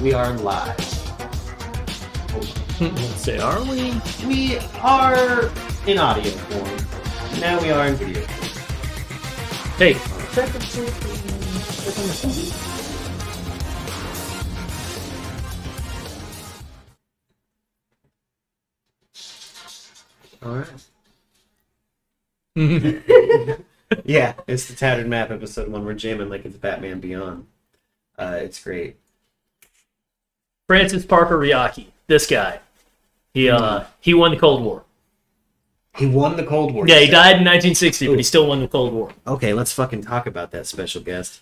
We are live. Let's say, are we? We are in audio form. Now we are in video. Hey. Alright. Yeah, it's the Tattered Map episode 1. We're jamming like it's Batman Beyond. It's great. Francis Parker Yockey, this guy. He won the Cold War. He won the Cold War. Yeah, he died in 1960, but he still won the Cold War. Okay, let's fucking talk about that special guest.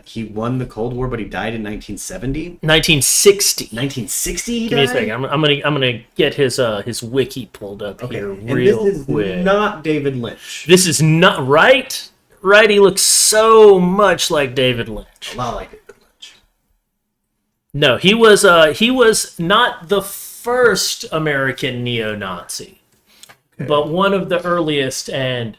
He won the Cold War, but he died in 1970? 1960. 1960 he Give me a died? second. I'm gonna get his wiki pulled up here and real this is quick. not David Lynch. This is not right. Right, he looks so much like David Lynch. A lot like David Lynch. No, he was not the first American neo-Nazi, but one of the earliest, and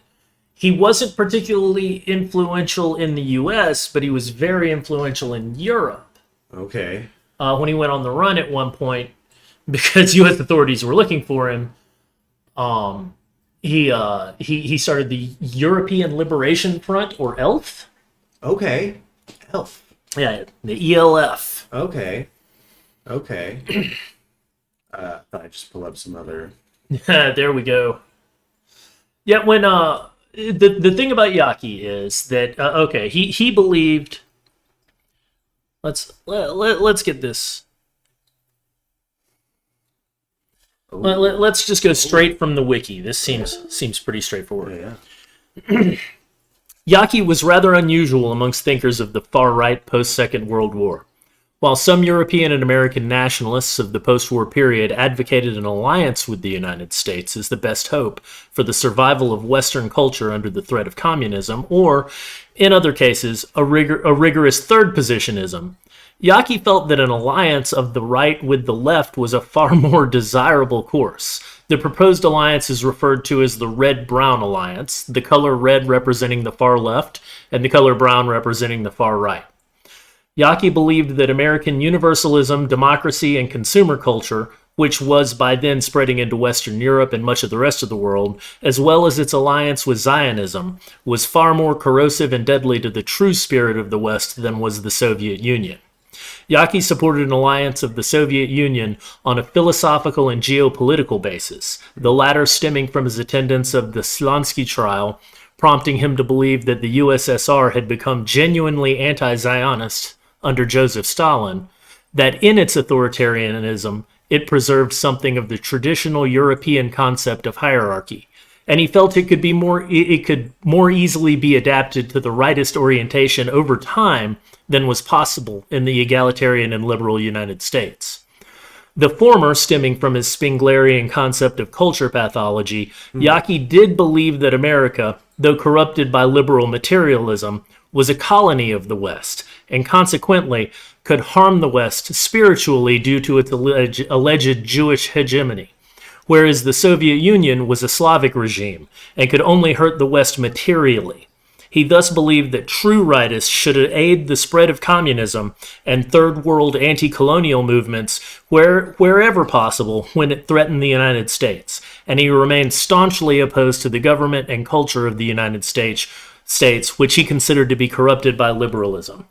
he wasn't particularly influential in the U.S., but he was very influential in Europe. Okay. When he went on the run at one point, because U.S. authorities were looking for him, he started the European Liberation Front, or ELF. Okay. Elf. Yeah, the ELF. Okay. Okay. Thought I'd just pull up some other. There we go. Yeah, when the thing about Yockey is that okay, he believed. Let's get this. Let's just go straight from the wiki. This seems pretty straightforward. Yeah. Yockey was rather unusual amongst thinkers of the far right post-Second World War. While some European and American nationalists of the post-war period advocated an alliance with the United States as the best hope for the survival of Western culture under the threat of communism, or, in other cases, a rigorous third positionism, Yockey felt that an alliance of the right with the left was a far more desirable course. The proposed alliance is referred to as the Red-Brown Alliance, the color red representing the far left and the color brown representing the far right. Yockey believed that American universalism, democracy, and consumer culture, which was by then spreading into Western Europe and much of the rest of the world, as well as its alliance with Zionism, was far more corrosive and deadly to the true spirit of the West than was the Soviet Union. Yockey supported an alliance of the Soviet Union on a philosophical and geopolitical basis, the latter stemming from his attendance of the Slansky trial, prompting him to believe that the USSR had become genuinely anti-Zionist under Joseph Stalin, that in its authoritarianism, it preserved something of the traditional European concept of hierarchy, and he felt it could more easily be adapted to the rightist orientation over time than was possible in the egalitarian and liberal United States. The former stemming from his Spinglerian concept of culture pathology, Yockey did believe that America, though corrupted by liberal materialism, was a colony of the West, and consequently could harm the West spiritually due to its alleged Jewish hegemony, whereas the Soviet Union was a Slavic regime and could only hurt the West materially. He thus believed that true rightists should aid the spread of communism and third world anti-colonial movements wherever possible when it threatened the United States, and he remained staunchly opposed to the government and culture of the United States, which he considered to be corrupted by liberalism.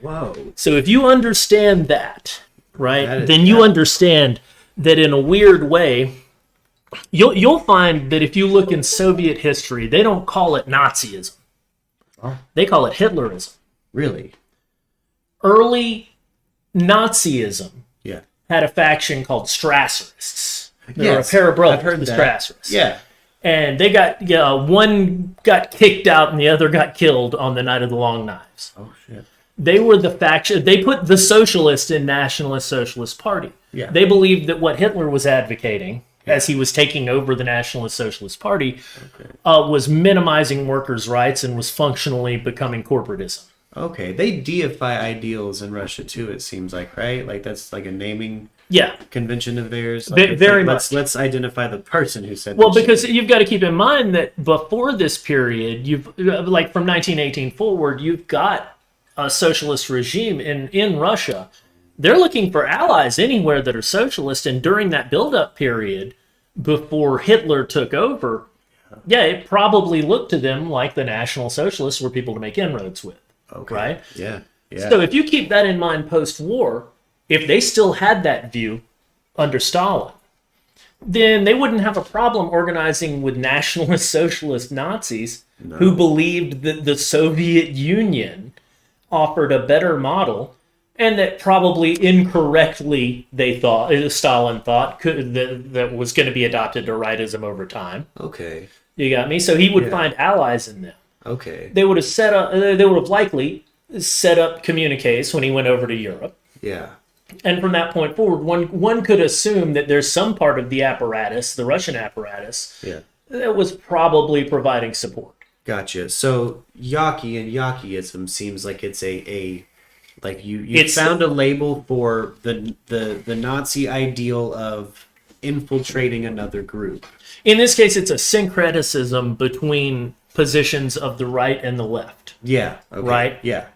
Whoa. So if you understand that, right, then you understand that in a weird way, you'll find that if you look in Soviet history, they don't call it Nazism. Oh. They call it Hitlerism. Really? Early Nazism Yeah. had a faction called Strasserists. They were a Yes, pair of brothers, I've heard the that. Strasserists. Yeah. And they got, one got kicked out and the other got killed on the Night of the Long Knives. Oh, shit. They were the faction, they put the socialists in Nationalist Socialist Party. Yeah. They believed that what Hitler was advocating, as he was taking over the Nationalist Socialist Party, was minimizing workers' rights and was functionally becoming corporatism. Okay. They deify ideals in Russia, too, it seems like, right? Like, that's like a naming Yeah. convention of theirs. Like, Very like, much. Let's identify the person who said Well, this because shit. you've got to keep in mind that before this period, like from 1918 forward, you've got a socialist regime in Russia. They're looking for allies anywhere that are socialist, and during that build-up period, before Hitler took over, it probably looked to them like the National Socialists were people to make inroads with, right? Yeah. Yeah. So if you keep that in mind post-war, if they still had that view under Stalin, then they wouldn't have a problem organizing with nationalist socialist Nazis who believed that the Soviet Union offered a better model, and that probably incorrectly Stalin thought that was going to be adopted to rightism over time. Okay. You got me? So he would find allies in them. Okay. They would have likely set up communiques when he went over to Europe. Yeah. And from that point forward, one could assume that there's some part of the apparatus, the Russian apparatus, that was probably providing support. Gotcha. So Yockey and Yockeyism seems like it's a like you found a label for the Nazi ideal of infiltrating another group. In this case, it's a syncretism between positions of the right and the left. Yeah. Okay. Right? Yeah.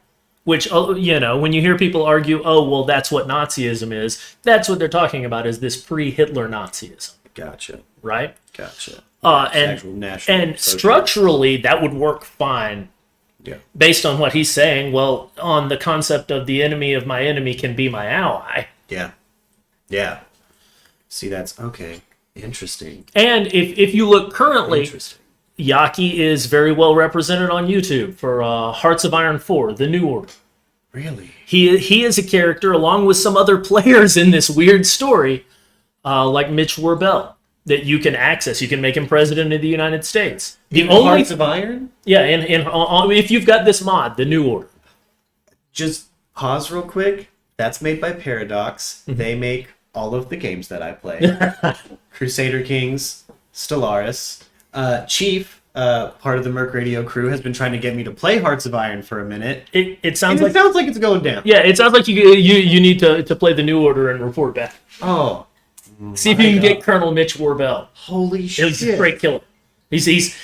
Which, when you hear people argue, oh, well, that's what Nazism is, that's what they're talking about, is this pre-Hitler Nazism. Gotcha. Right? Gotcha. And structurally, that would work fine Yeah. Based on what he's saying, well, on the concept of the enemy of my enemy can be my ally. Yeah. Yeah. See, that's okay. Interesting. And if you look currently, Interesting. Yockey is very well represented on YouTube for Hearts of Iron 4, The New Order. Really? He is a character along with some other players in this weird story, like Mitch Warbell, that you can access. You can make him president of the United States. The only Hearts of Iron? Yeah, and if you've got this mod, The New Order. Just pause real quick. That's made by Paradox. They make all of the games that I play. Crusader Kings, Stellaris. Chief, part of the Merc Radio crew, has been trying to get me to play Hearts of Iron for a minute. It sounds And like it sounds like it's going down. yeah, it sounds like you need to play The New Order and report back. Oh, See if you can get Colonel Mitch Warbell. holy He's shit! a great killer. He's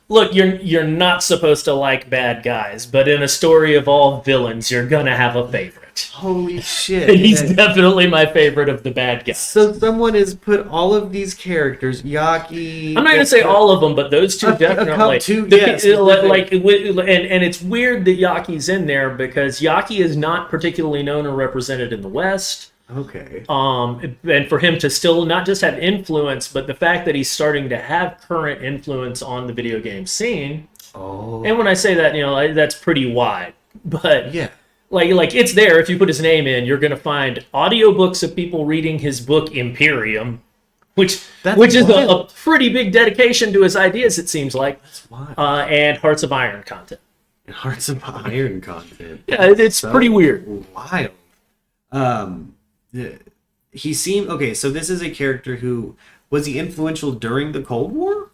look. You're not supposed to like bad guys, but in a story of all villains, you're gonna have a favorite. Holy shit! And he's definitely my favorite of the bad guys. So someone has put all of these characters, Yockey. I'm not gonna say all of them, but those two definitely. Yes, and it's weird that Yockey's in there because Yockey is not particularly known or represented in the West. Okay. And for him to still not just have influence, but the fact that he's starting to have current influence on the video game scene. Oh. And when I say that, that's pretty wide. But Yeah. like it's there. If you put his name in, you're going to find audiobooks of people reading his book Imperium, which is a pretty big dedication to his ideas, it seems like. That's wild. And Hearts of Iron content. And Hearts of Iron content. Yeah, it's So pretty weird. Wild. He seemed okay. So this is a character who was he influential during the Cold War?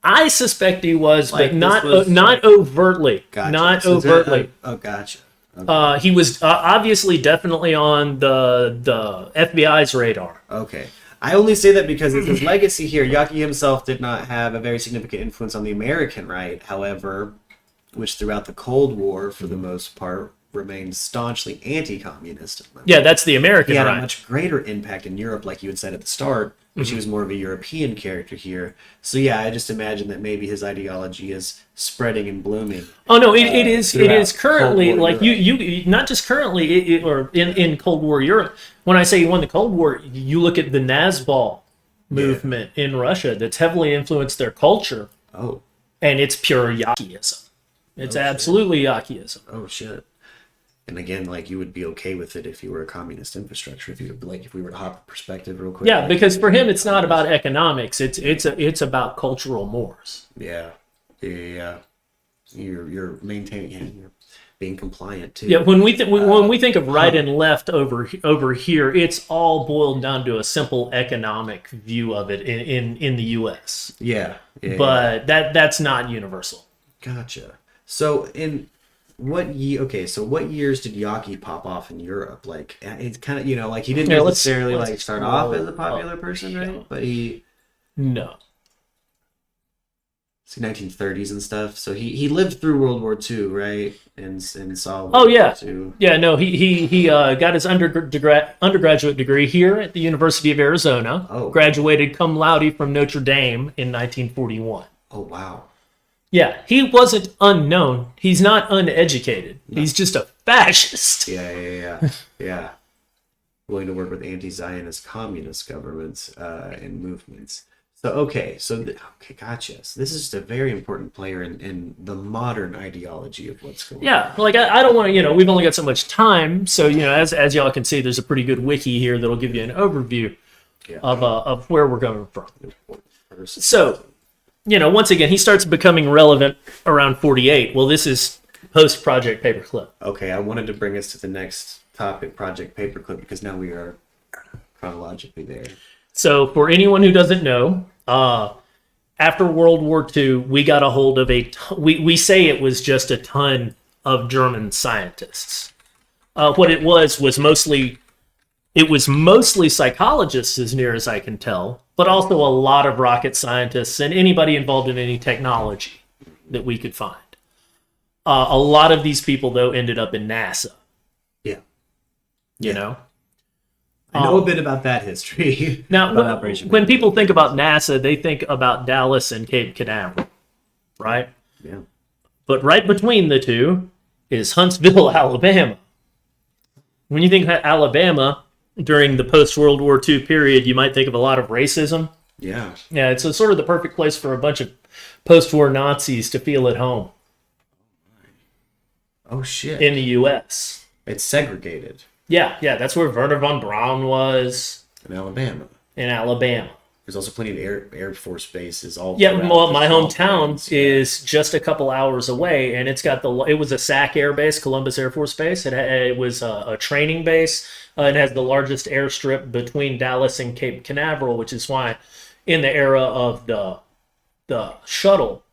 I suspect he was, Like, but not this was- not overtly. Gotcha. Not So overtly. Gotcha. Okay. He was obviously definitely on the FBI's radar. Okay. I only say that because it's his legacy here. Yockey himself did not have a very significant influence on the American right, however, which throughout the Cold War, for the most part, remained staunchly anti-communist. Yeah, that's the American He had a right. much greater impact in Europe, like you had said at the start, which he was more of a European character here. So yeah, I just imagine that maybe his ideology is spreading and blooming. Oh no, it is throughout currently Cold War like Europe. you not just currently or in Cold War Europe. When I say he won the Cold War, you look at the Nazbol movement in Russia that's heavily influenced their culture, Oh, and it's pure Yockeyism. It's absolutely Yockeyism. oh shit. And again, like you would be okay with it if you were a communist infrastructure. If you if we were to hop perspective real quick. Yeah, because for him, it's not about economics. It's about cultural mores. Yeah. You're maintaining. Yeah, you're being compliant too. Yeah, when we think of right and left over here, it's all boiled down to a simple economic view of it in the U.S. Yeah. But that's not universal. Gotcha. So what years did Yockey pop off in Europe? Like it's kind of like he didn't necessarily like start off as a popular person, right? But he No. see 1930s and stuff. So he lived through World War II, right? And saw World Oh yeah, War II. yeah. No, he got his undergraduate degree here at the University of Arizona. Oh. Graduated cum laude from Notre Dame in 1941. Oh wow. Yeah, he wasn't unknown. He's not uneducated. No. He's just a fascist. Yeah. Willing to work with anti-Zionist communist governments and movements. So okay, gotcha. So this is just a very important player in the modern ideology of what's going on. Yeah, like I don't want to, we've only got so much time, so as y'all can see, there's a pretty good wiki here that'll give you an overview of where we're coming from. So, once again, he starts becoming relevant around 48. Well, this is post Project Paperclip. Okay, I wanted to bring us to the next topic, Project Paperclip, because now we are chronologically there. So, for anyone who doesn't know, after World War II, we got a hold of we say it was just a ton of German scientists. What it was mostly psychologists, as near as I can tell, but also a lot of rocket scientists and anybody involved in any technology that we could find. A lot of these people, though, ended up in NASA. Yeah. I know a bit about that history. Now, when people think about NASA, they think about Dallas and Cape Canaveral, right? Yeah. But right between the two is Huntsville, Alabama. When you think of Alabama during the post-World War II period, you might think of a lot of racism. Yeah. Yeah, it's sort of the perfect place for a bunch of post-war Nazis to feel at home. Oh, shit. In the U.S. It's segregated. Yeah, that's where Werner von Braun was. In Alabama. There's also plenty of Air Force bases. Well, my hometown is just a couple hours away, and it was a SAC Air Base, Columbus Air Force Base. It was a training base. It has the largest airstrip between Dallas and Cape Canaveral, which is why in the era of the shuttle,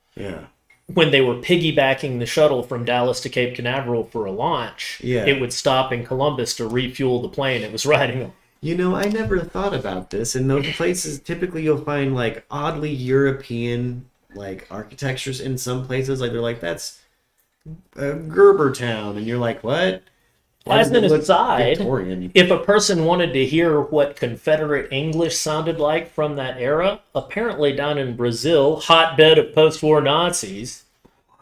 when they were piggybacking the shuttle from Dallas to Cape Canaveral for a launch, it would stop in Columbus to refuel the plane it was riding on. You know, I never thought about this. In those places, typically you'll find like oddly European like architectures in some places. Like they're like, that's Gerber Town, and you're like, what? As an aside, if a person wanted to hear what Confederate English sounded like from that era, apparently down in Brazil, hotbed of post-war Nazis,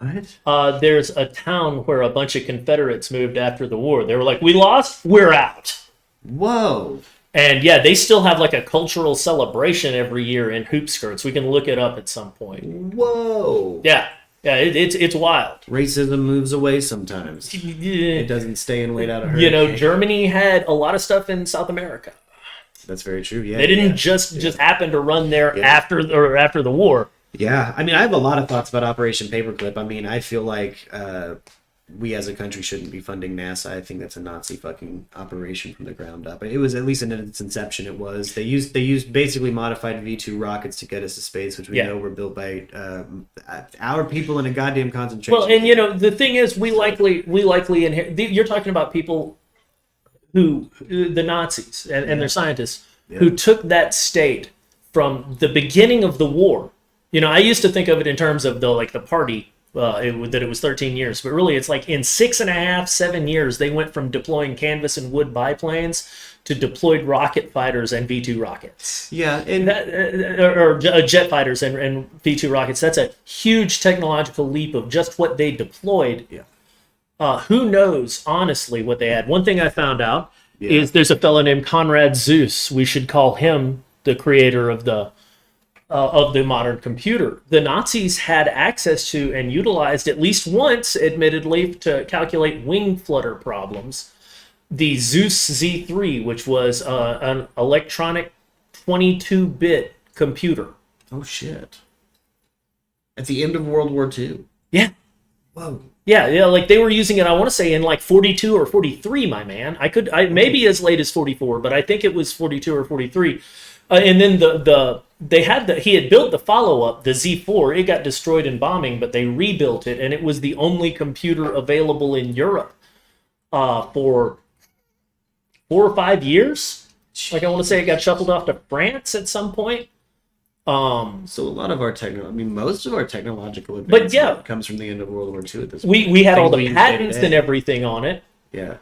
there's a town where a bunch of Confederates moved after the war. They were like, we lost, we're out. Whoa. And yeah, they still have like a cultural celebration every year in hoop skirts. We can look it up at some point. Whoa. Yeah, it's wild. Racism moves away sometimes. It doesn't stay and wait out a hurricane. You know, Germany had a lot of stuff in South America. That's very true. Yeah, they didn't just happen to run there after the war. Yeah, I mean, I have a lot of thoughts about Operation Paperclip. I mean, I feel like we as a country shouldn't be funding NASA. I think that's a Nazi fucking operation from the ground up. It was, at least in its inception, it was. They used basically modified V2 rockets to get us to space, which we know were built by our people in a goddamn concentration camp. Well, and you know, the thing is, we likely inherit. You're talking about people who, the Nazis and their scientists, who took that state from the beginning of the war. You know, I used to think of it in terms of the party. That it was 13 years, but really it's like in 6.5, 7 years, they went from deploying canvas and wood biplanes to deployed rocket fighters and V2 rockets. Yeah, and or jet fighters and V2 rockets. That's a huge technological leap of just what they deployed. Yeah. Who knows, honestly, what they had. One thing I found out is there's a fellow named Conrad Zuse. We should call him the creator of the modern computer. The Nazis had access to and utilized at least once, admittedly, to calculate wing flutter problems, the Zeus Z3, which was an electronic 22-bit computer. Oh, shit. At the end of World War II? Yeah. Whoa. Yeah, like they were using it, I want to say, in like 42 or 43, my man. I maybe as late as 44, but I think it was 42 or 43. And then he had built the follow-up, the Z4. It got destroyed in bombing, but they rebuilt it, and it was the only computer available in Europe for 4 or 5 years. Like I want to say, it got shuffled off to France at some point. So a lot of our most of our technological advancement comes from the end of World War II at this point. We had all the patents and everything on it. Yeah.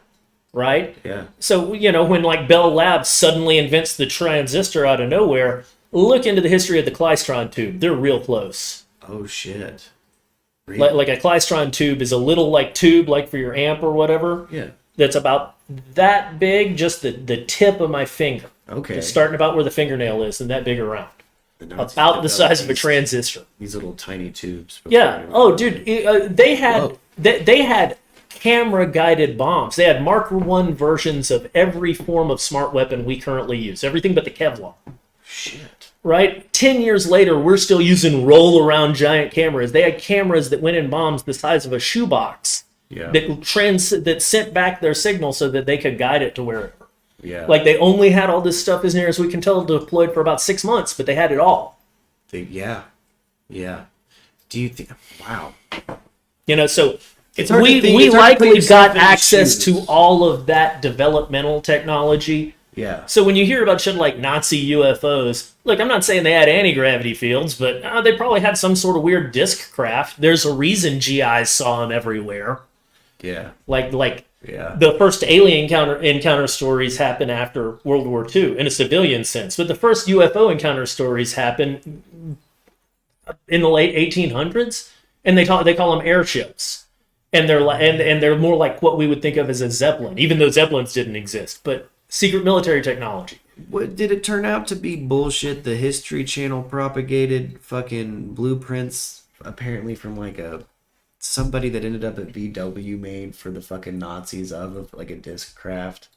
Right? Yeah. So, you know, when like Bell Labs suddenly invents the transistor out of nowhere, look into the history of the Klystron tube. They're real close. Oh, shit. Really? Like a Klystron tube is a little like tube, like for your amp or whatever. Yeah. That's about that big, just the tip of my finger. Okay. Just starting about where the fingernail is and that big around. About the size of a transistor. These little tiny tubes. Yeah. Oh, dude. They had camera-guided bombs. They had Mark I versions of every form of smart weapon we currently use. Everything but the Kevlar. Shit. Right? 10 years later, we're still using roll-around giant cameras. They had cameras that went in bombs the size of a shoebox. Yeah. That sent back their signal so that they could guide it to wherever. Yeah. Like, they only had all this stuff, as near as we can tell, deployed for about 6 months, but they had it all. Yeah. Do you think... Wow. You know, so... We likely got access to all of that developmental technology. Yeah. So when you hear about shit like Nazi UFOs, look, I'm not saying they had anti-gravity fields, but they probably had some sort of weird disc craft. There's a reason GIs saw them everywhere. Yeah. Like the first alien encounter stories happen after World War II in a civilian sense, but the first UFO encounter stories happen in the late 1800s. and they call them airships, and they're and they're more like what we would think of as a Zeppelin, even though Zeppelins didn't exist, but secret military technology. What did it turn out to be? Bullshit. The History Channel propagated fucking blueprints, apparently from like somebody that ended up at VW made for the fucking Nazis of like a disc craft.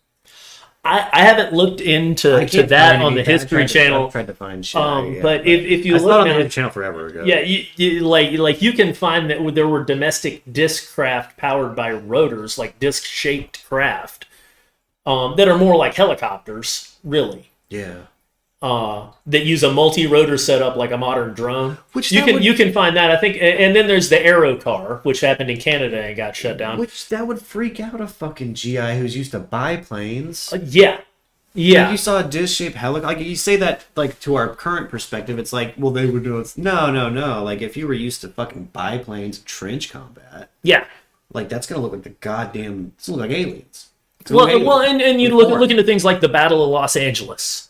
I haven't looked into that on the History Channel. I tried to find shit. But if you I look saw it on the at History Channel forever ago. yeah, like you can find that there were domestic disc craft powered by rotors, like disc shaped craft, that are more like helicopters, really. Yeah. That use a multi-rotor setup like a modern drone. Which you can find that, I think. And then there's the Aero car, which happened in Canada and got shut down. Which that would freak out a fucking GI who's used to biplanes. Yeah. Like you saw a disc-shaped helicopter. Like you say that like to our current perspective, it's like, well, they would do it. No. Like if you were used to fucking biplanes, trench combat. Yeah. Like that's gonna look like the goddamn. It's gonna look like aliens. And you look into things like the Battle of Los Angeles.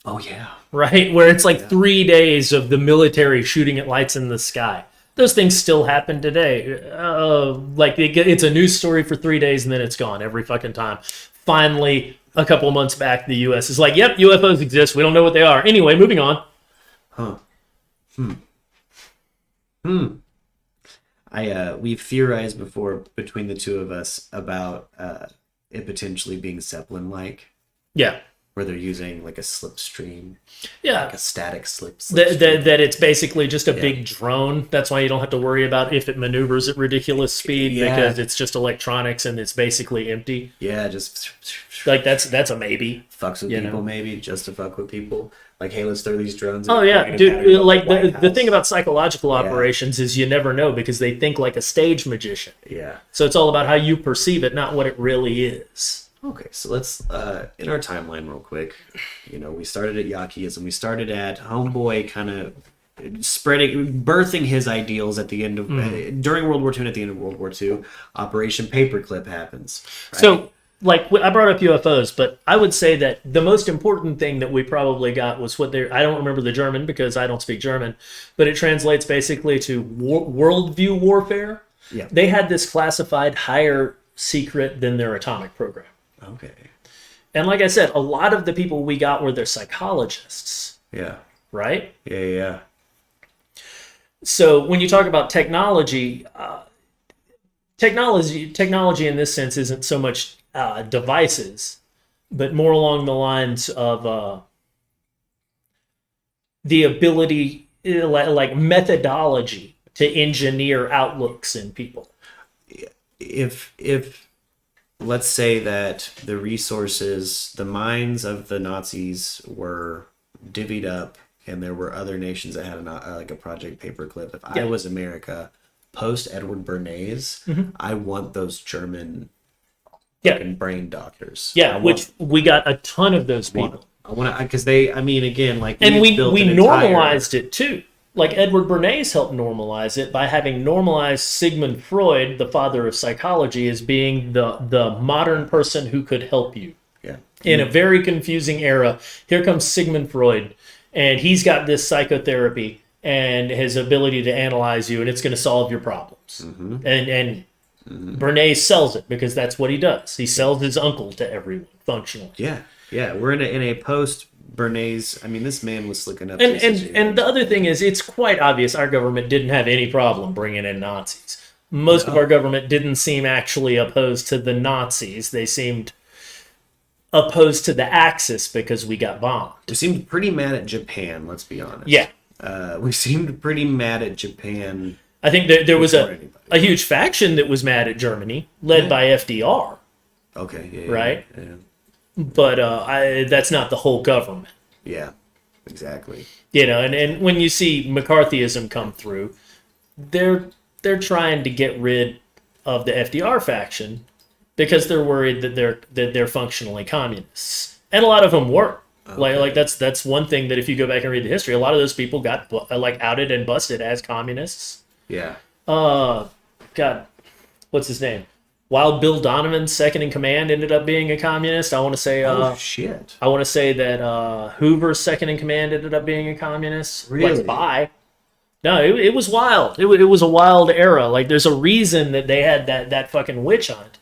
Oh yeah. Right, where it's like 3 days of the military shooting at lights in the sky. Those things still happen today. Like it's a news story for 3 days and then it's gone every fucking time. Finally, a couple months back, the U.S. is like, "Yep, UFOs exist. We don't know what they are." Anyway, moving on. We've theorized before between the two of us about it potentially being Zeppelin-like. Yeah. Where they're using like a slipstream, like a static slipstream. That it's basically just a big drone. That's why you don't have to worry about if it maneuvers at ridiculous speed because it's just electronics and it's basically empty. Yeah, just like that's a maybe. Fucks with people, maybe just to fuck with people. Like, hey, let's throw these drones. Oh yeah, dude. Like the thing about psychological operations is you never know because they think like a stage magician. Yeah. So it's all about how you perceive it, not what it really is. Okay, so let's, in our timeline real quick, we started at Yockeyism. We started at Homeboy kind of birthing his ideals at the end of, during World War II and at the end of World War II. Operation Paperclip happens. Right? So, like, I brought up UFOs, but I would say that the most important thing that we probably got was I don't remember the German because I don't speak German, but it translates basically to worldview warfare. Yeah. They had this classified higher secret than their atomic program. Okay. And like I said, a lot of the people we got were their psychologists. Yeah. Right? Yeah. So when you talk about technology, technology in this sense isn't so much devices, but more along the lines of the ability, like methodology to engineer outlooks in people. If let's say that the resources, the minds of the Nazis were divvied up and there were other nations that had like a Project Paperclip. If I was America, post Edward Bernays, I want those German brain doctors. Yeah, which we got a ton of those people. I want to, because again, like... And we normalized it too. Like Edward Bernays helped normalize it by having normalized Sigmund Freud, the father of psychology, as being the modern person who could help you. Yeah. In a very confusing era, here comes Sigmund Freud, and he's got this psychotherapy and his ability to analyze you, and it's going to solve your problems. And Bernays sells it because that's what he does. He sells his uncle to everyone, functionally. Yeah. We're in a post Bernays. I mean, this man was slicking up. And the other thing is, it's quite obvious our government didn't have any problem bringing in Nazis. Most of our government didn't seem actually opposed to the Nazis. They seemed opposed to the Axis because we got bombed. We seemed pretty mad at Japan, let's be honest. Yeah. We seemed pretty mad at Japan. I think there was a huge faction that was mad at Germany, led by FDR. Okay, yeah. Right? Yeah. But that's not the whole government. Yeah, exactly. And when you see McCarthyism come through, they're trying to get rid of the FDR faction because they're worried that they're functionally communists, and a lot of them were. Okay. Like that's one thing that if you go back and read the history, a lot of those people got outed and busted as communists. Yeah. God, what's his name? Wild Bill Donovan's second in command ended up being a communist. I want to say. Oh shit! I want to say that Hoover's second in command ended up being a communist. Really? Like Spy. No, it was wild. It was a wild era. Like, there's a reason that they had that fucking witch hunt.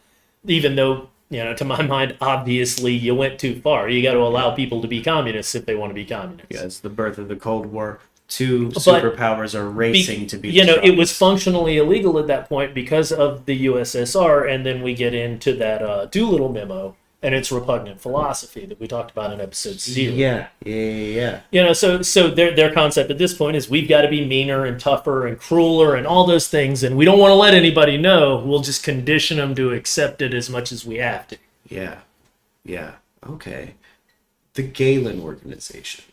Even though, to my mind, obviously you went too far. You got to allow people to be communists if they want to be communists. Yeah, it's the birth of the Cold War. Two superpowers are racing to be. It was functionally illegal at that point because of the USSR, and then we get into that Doolittle memo and its repugnant philosophy that we talked about in episode 0. Yeah. So their concept at this point is we've got to be meaner and tougher and crueler and all those things, and we don't want to let anybody know. We'll just condition them to accept it as much as we have to. Yeah. Okay. The Galen Organization.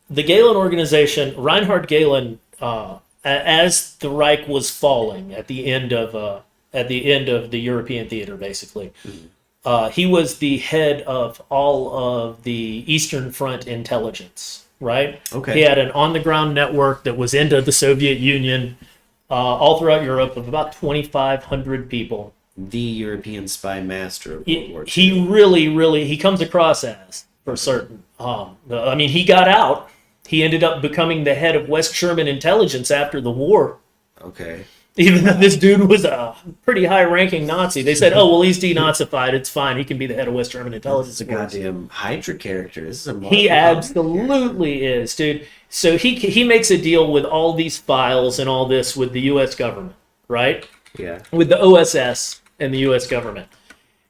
The Galen Organization, Reinhard Galen, as the Reich was falling at the end of the European theater, basically. Mm-hmm. He was the head of all of the Eastern Front intelligence, right? Okay. He had an on-the-ground network that was into the Soviet Union all throughout Europe of about 2,500 people. The European spy master of World War II. He really, he comes across as, for certain. He got out. He ended up becoming the head of West German intelligence after the war. Okay. Even though this dude was a pretty high-ranking Nazi, they said, "Oh, well, he's denazified. It's fine. He can be the head of West German intelligence." This is a goddamn Hydra character. This is a he absolutely is, dude. So he makes a deal with all these files and all this with the U.S. government, right? Yeah. With the OSS and the U.S. government,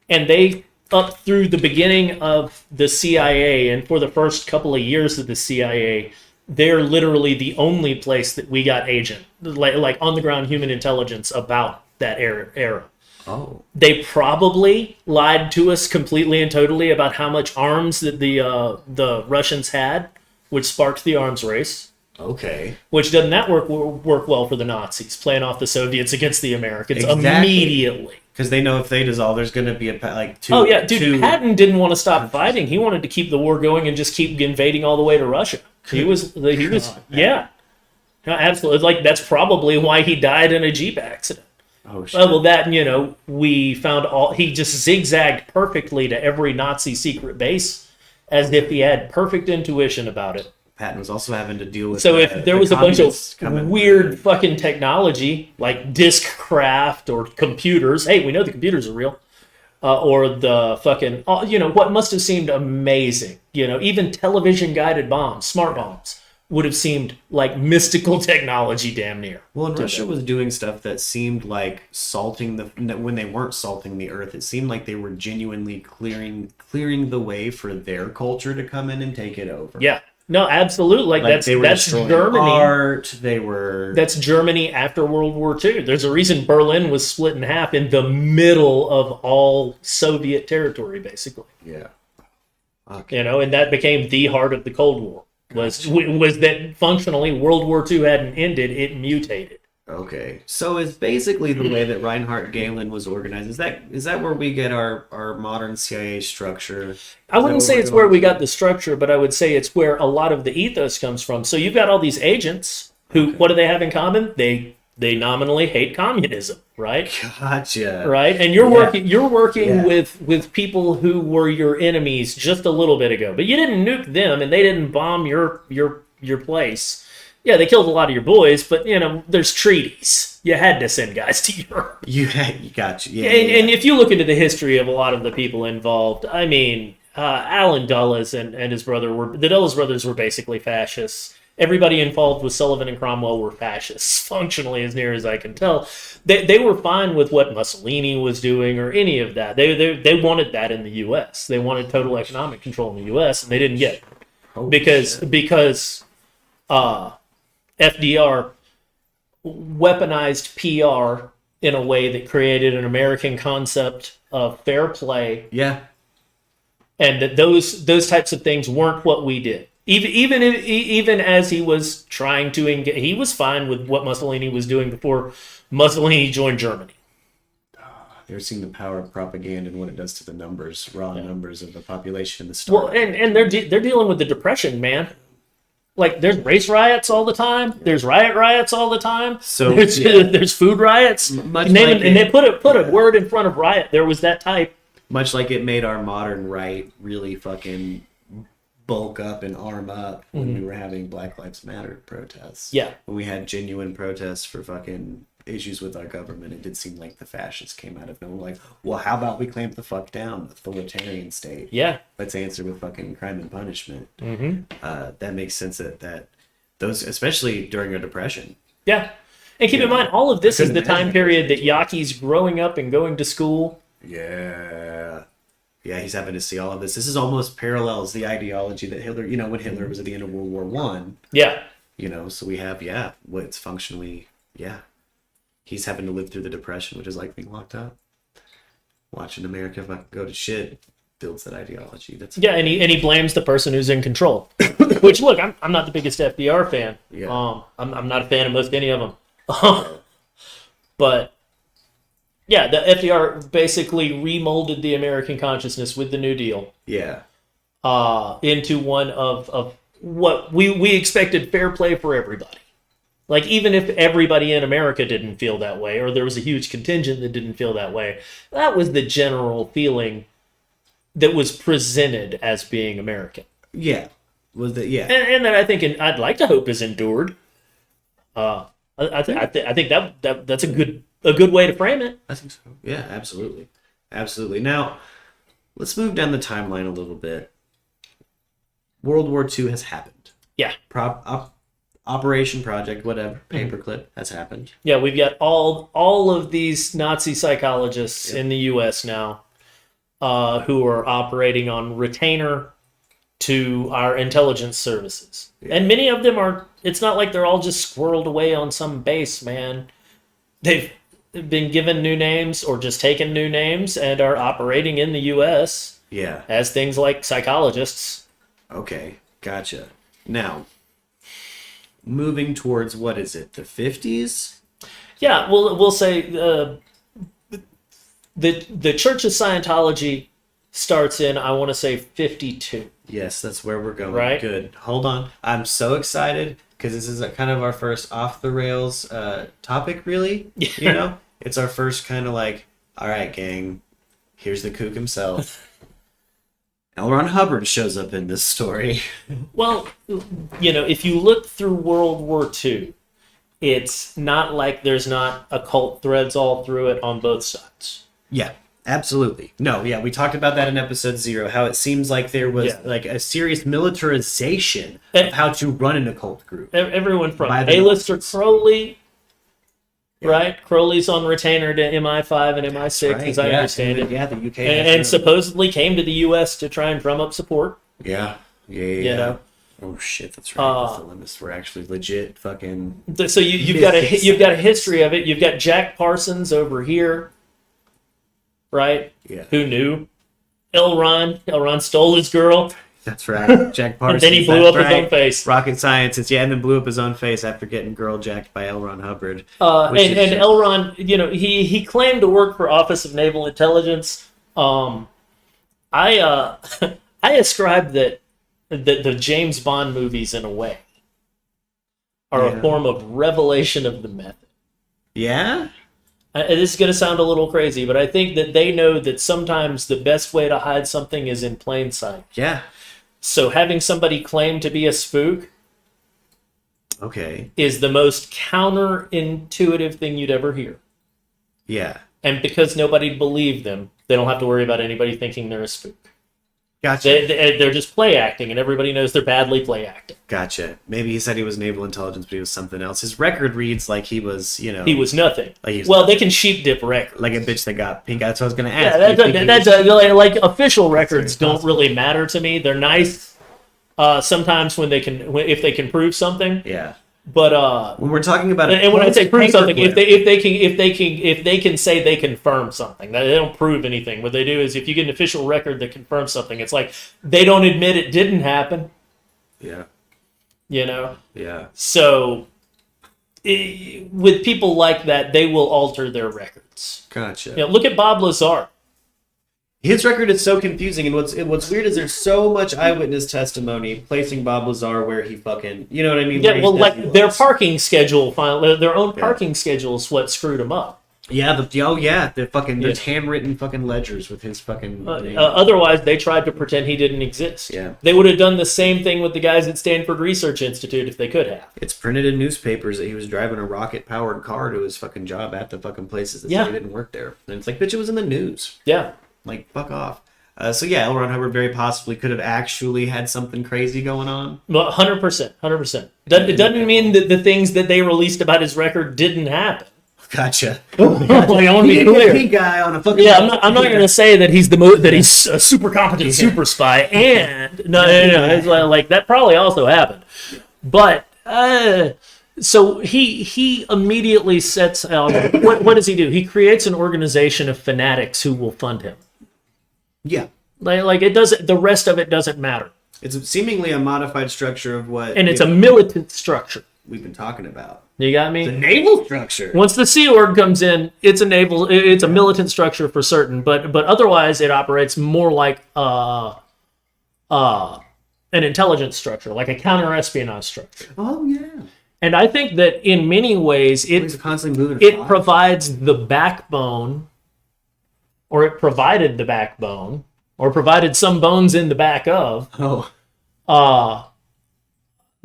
and they up through the beginning of the CIA and for the first couple of years of the CIA. They're literally the only place that we got agent, like on-the-ground human intelligence about that era. Oh. They probably lied to us completely and totally about how much arms that the Russians had, which sparked the arms race. Okay. Which doesn't that work well for the Nazis, playing off the Soviets against the Americans immediately. Because they know if they dissolve, there's going to be two. Oh, yeah, dude, Patton didn't want to stop fighting. He wanted to keep the war going and just keep invading all the way to Russia. He was, yeah. No, absolutely. Like, that's probably why he died in a Jeep accident. Oh, shit. Well, we found he just zigzagged perfectly to every Nazi secret base as if he had perfect intuition about it. Patton was also having to deal with. So if there was a bunch of weird fucking technology like diskcraft or computers, hey, we know the computers are real, or the fucking, what must have seemed amazing, even television guided bombs, smart bombs, would have seemed like mystical technology damn near. Well, and Russia was doing stuff that seemed like salting when they weren't salting the earth, it seemed like they were genuinely clearing the way for their culture to come in and take it over. Yeah. No, absolutely. That's Germany. Art. That's Germany after World War II. There's a reason Berlin was split in half in the middle of all Soviet territory, basically. Yeah. Okay. And that became the heart of the Cold War. Was that functionally World War II hadn't ended, it mutated. Okay, so it's basically the way that Reinhard Galen was organized. Is that where we get our modern CIA structure? I wouldn't say it's where we got the structure, but I would say it's where a lot of the ethos comes from. So you've got all these agents who, what do they have in common? They nominally hate communism, right? Gotcha. Right, and you're working with people who were your enemies just a little bit ago, but you didn't nuke them, and they didn't bomb your place. Yeah, they killed a lot of your boys, but, there's treaties. You had to send guys to Europe. You got you. Yeah, and if you look into the history of a lot of the people involved, I mean, Alan Dulles and his brother the Dulles brothers were basically fascists. Everybody involved with Sullivan and Cromwell were fascists, functionally, as near as I can tell. They were fine with what Mussolini was doing or any of that. They wanted that in the U.S. They wanted total economic control in the U.S., and they didn't get it. Because FDR weaponized PR in a way that created an American concept of fair play. Yeah. And that those types of things weren't what we did. Even as he was trying to engage, he was fine with what Mussolini was doing before Mussolini joined Germany. They're seeing the power of propaganda and what it does to the raw numbers of the population. Well, and they're dealing with the Depression, man. Like, there's race riots all the time. There's riots all the time. So there's food riots. And they put a word in front of riot. There was that type. Much like it made our modern right really fucking bulk up and arm up when we were having Black Lives Matter protests. Yeah. When we had genuine protests for fucking issues with our government, it did seem like the fascists came out of nowhere. Like, well, how about we clamp the fuck down, authoritarian state? Yeah. Let's answer with fucking crime and punishment. Mm-hmm. That makes sense that those, especially during a depression. Yeah. And keep in mind, all of this is the time period that Yockey's growing up and going to school. Yeah. Yeah, he's having to see all of this. This is almost parallels the ideology that Hitler, when Hitler was at the end of World War One. Yeah. So we have, what's functionally, he's having to live through the depression, which is like being locked up. Watching America fucking go to shit builds that ideology. And he blames the person who's in control. Which, look, I'm not the biggest FDR fan. Yeah. I'm not a fan of most any of them. But yeah, the FDR basically remolded the American consciousness with the New Deal. Yeah. Into one of what we expected fair play for everybody. Like, even if everybody in America didn't feel that way, or there was a huge contingent that didn't feel that way, that was the general feeling that was presented as being American. Yeah. Was that, yeah. And that I think, I'd like to hope is endured. I think that's a good way to frame it. I think so. Yeah, absolutely. Absolutely. Now, let's move down the timeline a little bit. World War II has happened. Yeah. Operation Project, whatever, paperclip has happened. Yeah, we've got all of these Nazi psychologists in the U.S. now who are operating on retainer to our intelligence services. Yeah. And many of them are, it's not like they're all just squirreled away on some base, man. They've been given new names or just taken new names and are operating in the U.S. As things like psychologists. Okay, gotcha. Now, moving towards, what is it, the 50s? Yeah, we'll say the Church of Scientology starts in, I want to say, 52. Yes, that's where we're going. Right? Good. Hold on. I'm so excited because this is kind of our first off-the-rails topic, really. It's our first kind of like, all right, gang, here's the kook himself. L. Ron Hubbard shows up in this story. Well, if you look through World War II, it's not like there's not occult threads all through it on both sides. Yeah, absolutely. No, yeah, we talked about that in episode 0, how it seems like there was like a serious militarization of how to run an occult group. Everyone from A-lister Crowley, right? Crowley's on retainer to MI5 and MI6, as I understand it. Yeah, the UK. And supposedly came to the US to try and drum up support. Yeah. Oh shit, that's right. The limits were actually legit fucking. So you've got a history of it. You've got Jack Parsons over here, right? Yeah. Who knew? L. Ron stole his girl. That's right. Jack Parsons. And then he blew up his own face. Rocket scientists, and then blew up his own face after getting girl jacked by L. Ron Hubbard. And L. Ron, he claimed to work for Office of Naval Intelligence. I ascribe that the James Bond movies, in a way, are a form of revelation of the method. Yeah? This is going to sound a little crazy, but I think that they know that sometimes the best way to hide something is in plain sight. Yeah. So having somebody claim to be a spook is the most counterintuitive thing you'd ever hear. Yeah. And because nobody believed them, they don't have to worry about anybody thinking they're a spook. Gotcha. They're just play acting, and everybody knows they're badly play acting. Gotcha. Maybe he said he was naval intelligence, but he was something else. His record reads like he was, He was nothing. Like they can sheep dip records. Like a bitch that got pink eye. That's what I was going to ask. Yeah, like official records don't really matter to me. They're nice sometimes if they can prove something. Yeah. But when we're talking about and when I say prove something, if they can say they confirm something, they don't prove anything. What they do is, if you get an official record that confirms something, it's like they don't admit it didn't happen. Yeah. Yeah. So with people like that, they will alter their records. Gotcha. Look at Bob Lazar. His record is so confusing, and what's weird is there's so much eyewitness testimony placing Bob Lazar where he fucking, what I mean? Yeah, well, like their parking schedule, their own parking schedule is what screwed him up. Yeah, the fucking there's handwritten fucking ledgers with his fucking name. Otherwise, they tried to pretend he didn't exist. Yeah. They would have done the same thing with the guys at Stanford Research Institute if they could have. It's printed in newspapers that he was driving a rocket-powered car to his fucking job at the fucking places that say he didn't work there. And it's like, bitch, it was in the news. Yeah. Like, fuck off. So yeah, L. Ron Hubbard very possibly could have actually had something crazy going on. Well, 100%. It doesn't mean that the things that they released about his record didn't happen. Gotcha. Like, I want to be clear. Guy on a fucking I'm not going to say that he's he's a super competent super spy, and no, it's like that probably also happened, but so he immediately sets out. What does he do? He creates an organization of fanatics who will fund him. Yeah, like it doesn't. The rest of it doesn't matter. It's seemingly a modified structure of what, and it's a militant structure we've been talking about. You got me? The naval structure. Once the Sea Org comes in, it's a militant structure for certain, but otherwise it operates more like an intelligence structure, like a counter-espionage structure. Oh yeah. And I think that in many ways It's constantly moving. It provides the backbone, or it provided the backbone, or provided some bones in the back of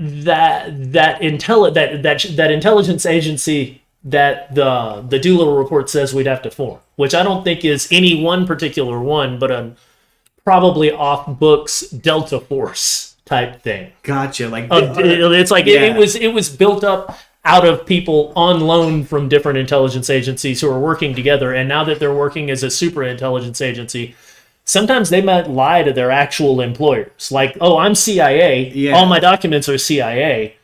that intelligence agency that the Doolittle report says we'd have to form, which I don't think is any one particular one, but a probably off books Delta Force type thing. Gotcha. Like it's like it was built up out of people on loan from different intelligence agencies who are working together, and now that they're working as a super intelligence agency, sometimes they might lie to their actual employers. Like, oh, I'm CIA. Yeah. All my documents are CIA.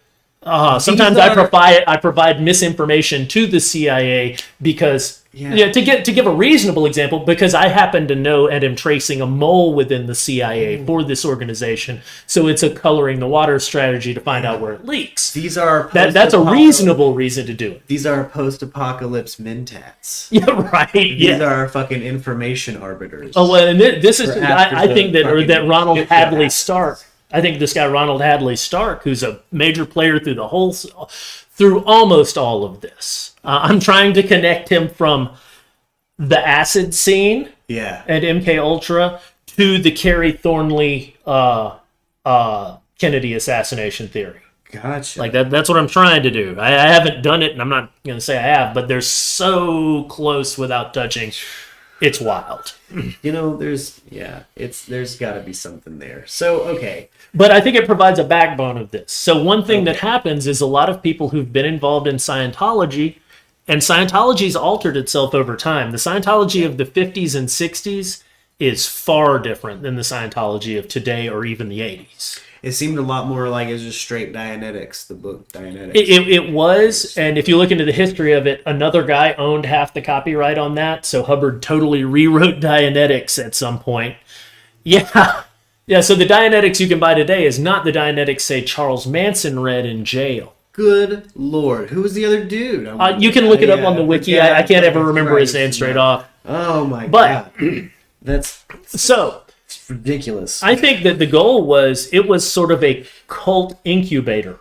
Sometimes I provide misinformation to the CIA because to give a reasonable example, because I happen to know and am tracing a mole within the CIA for this organization. So it's a coloring the water strategy to find out where it leaks. These are that's a reasonable reason to do it. These are post-apocalypse mentats. Yeah, right. These are fucking information arbiters. Oh, well, and this is I think that Ronald Hadley Stark. I think this guy Ronald Hadley Stark, who's a major player through almost all of this. I'm trying to connect him from the acid scene, and MK Ultra to the Kerry Thornley Kennedy assassination theory. Gotcha. Like that's what I'm trying to do. I haven't done it, and I'm not going to say I have, but they're so close without touching. It's wild. There's got to be something there. So, okay. But I think it provides a backbone of this. So one thing that happens is a lot of people who've been involved in Scientology, and Scientology's altered itself over time. The Scientology of the 50s and 60s is far different than the Scientology of today or even the 80s. It seemed a lot more like it was just straight Dianetics, the book Dianetics. It was, and if you look into the history of it, another guy owned half the copyright on that, so Hubbard totally rewrote Dianetics at some point. Yeah, so the Dianetics you can buy today is not the Dianetics, say, Charles Manson read in jail. Good Lord. Who was the other dude? You can look it up on the wiki. I can't ever remember his name straight off. Oh my God. That's... So... It's ridiculous. I think that the goal was sort of a cult incubator,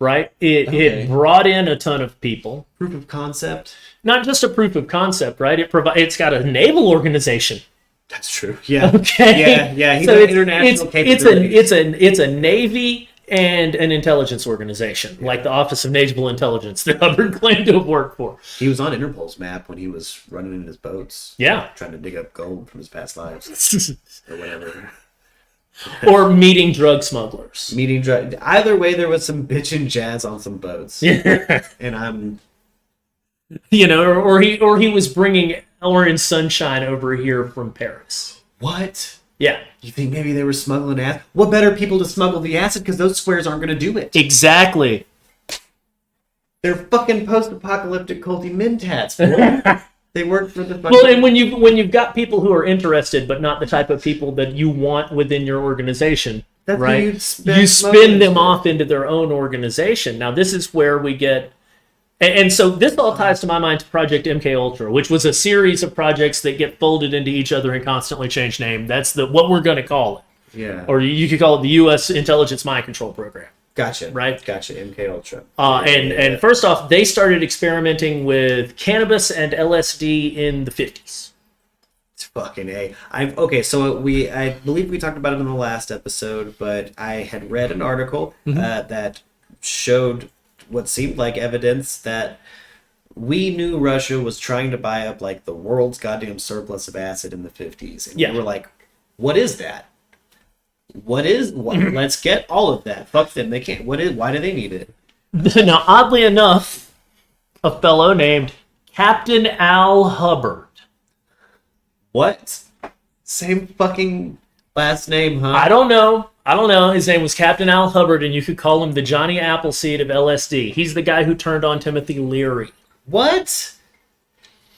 right? It brought in a ton of people. Proof of concept. Not just a proof of concept, right? It's got a naval organization. That's true. Yeah. Okay. Yeah. He's got international capabilities. It's a navy and an intelligence organization, like the Office of Naval Intelligence that Hubbard claimed to have worked for. He was on Interpol's map when he was running in his boats. Yeah. Trying to dig up gold from his past lives. Or whatever. Or meeting drug smugglers. Either way, there was some bitchin' jazz on some boats. Yeah. And I'm... or he was bringing Orange Sunshine over here from Paris. What? Yeah. You think maybe they were smuggling acid? What better people to smuggle the acid? Because those squares aren't going to do it. Exactly. They're fucking post-apocalyptic culty mentats. They work for the fucking... Well, and when you've got people who are interested, but not the type of people that you want within your organization, that's right? You spin them off into their own organization. Now, this is where we get... And so this all ties to my mind to Project MK Ultra, which was a series of projects that get folded into each other and constantly change name. That's what we're going to call it. Yeah. Or you could call it the U.S. Intelligence Mind Control Program. Gotcha. Right? Gotcha. MK Ultra. And first off, they started experimenting with cannabis and LSD in the 50s. It's fucking A. Okay, so I believe we talked about it in the last episode, but I had read an article that showed what seemed like evidence that we knew Russia was trying to buy up like the world's goddamn surplus of acid in the 50s. And we were like, what is that? Let's get all of that. Fuck them. They can't. Why do they need it? Now, oddly enough, a fellow named Captain Al Hubbard. What? Same fucking last name, huh? I don't know. His name was Captain Al Hubbard, and you could call him the Johnny Appleseed of LSD. He's the guy who turned on Timothy Leary. What?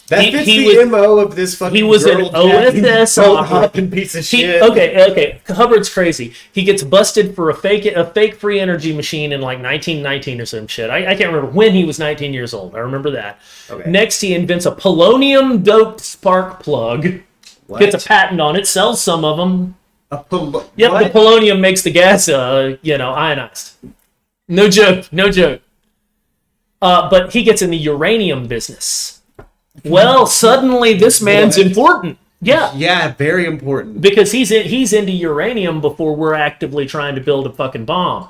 That fits the MO of this fucking He was an OSS hopping piece of shit. Okay. Hubbard's crazy. He gets busted for a fake free energy machine in like 1919 or some shit. I can't remember when he was 19 years old. I remember that. Okay. Next, he invents a polonium-doped spark plug. What? Gets a patent on it. Sells some of them. The polonium makes the gas, ionized. No joke. But he gets in the uranium business. Well, suddenly this man's important. Yeah. Yeah, very important. Because he's into uranium before we're actively trying to build a fucking bomb.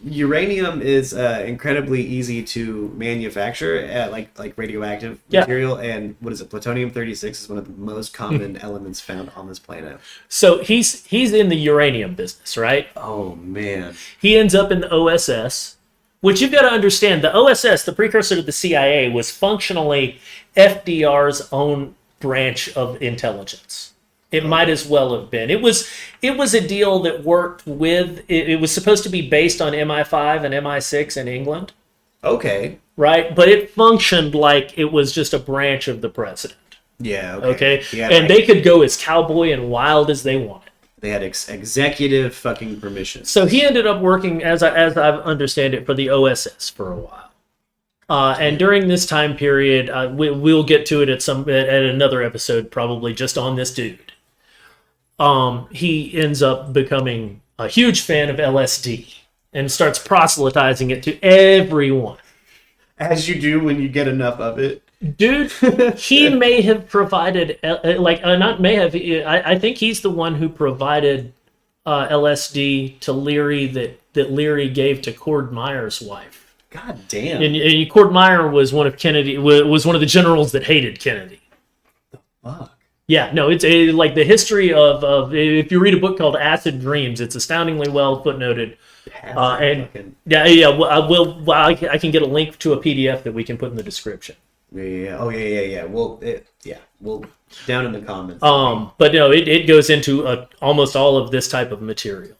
Uranium is incredibly easy to manufacture, like radioactive material, and what is it? Plutonium-36 is one of the most common elements found on this planet. So he's in the uranium business, right? Oh man. He ends up in the OSS, which you've got to understand. The OSS, the precursor to the CIA, was functionally FDR's own branch of intelligence. It might as well have been. It was a deal that worked with. It was supposed to be based on MI5 and MI6 in England. Okay. Right, but it functioned like it was just a branch of the president. Yeah. Okay. And they could go as cowboy and wild as they wanted. They had executive fucking permission. So he ended up working, as I understand it, for the OSS for a while. And during this time period, we'll get to it at another episode, probably just on this dude. He ends up becoming a huge fan of LSD and starts proselytizing it to everyone. As you do when you get enough of it. Dude, he may have provided, I think he's the one who provided LSD to Leary that Leary gave to Cord Meyer's wife. God damn. And Cord Meyer was one of the generals that hated Kennedy. The fuck? Yeah, no, it's like the history of if you read a book called Acid Dreams, it's astoundingly well footnoted. I can get a link to a PDF that we can put in the description. Yeah. Oh, yeah. We'll down in the comments. But no, it goes into almost all of this type of material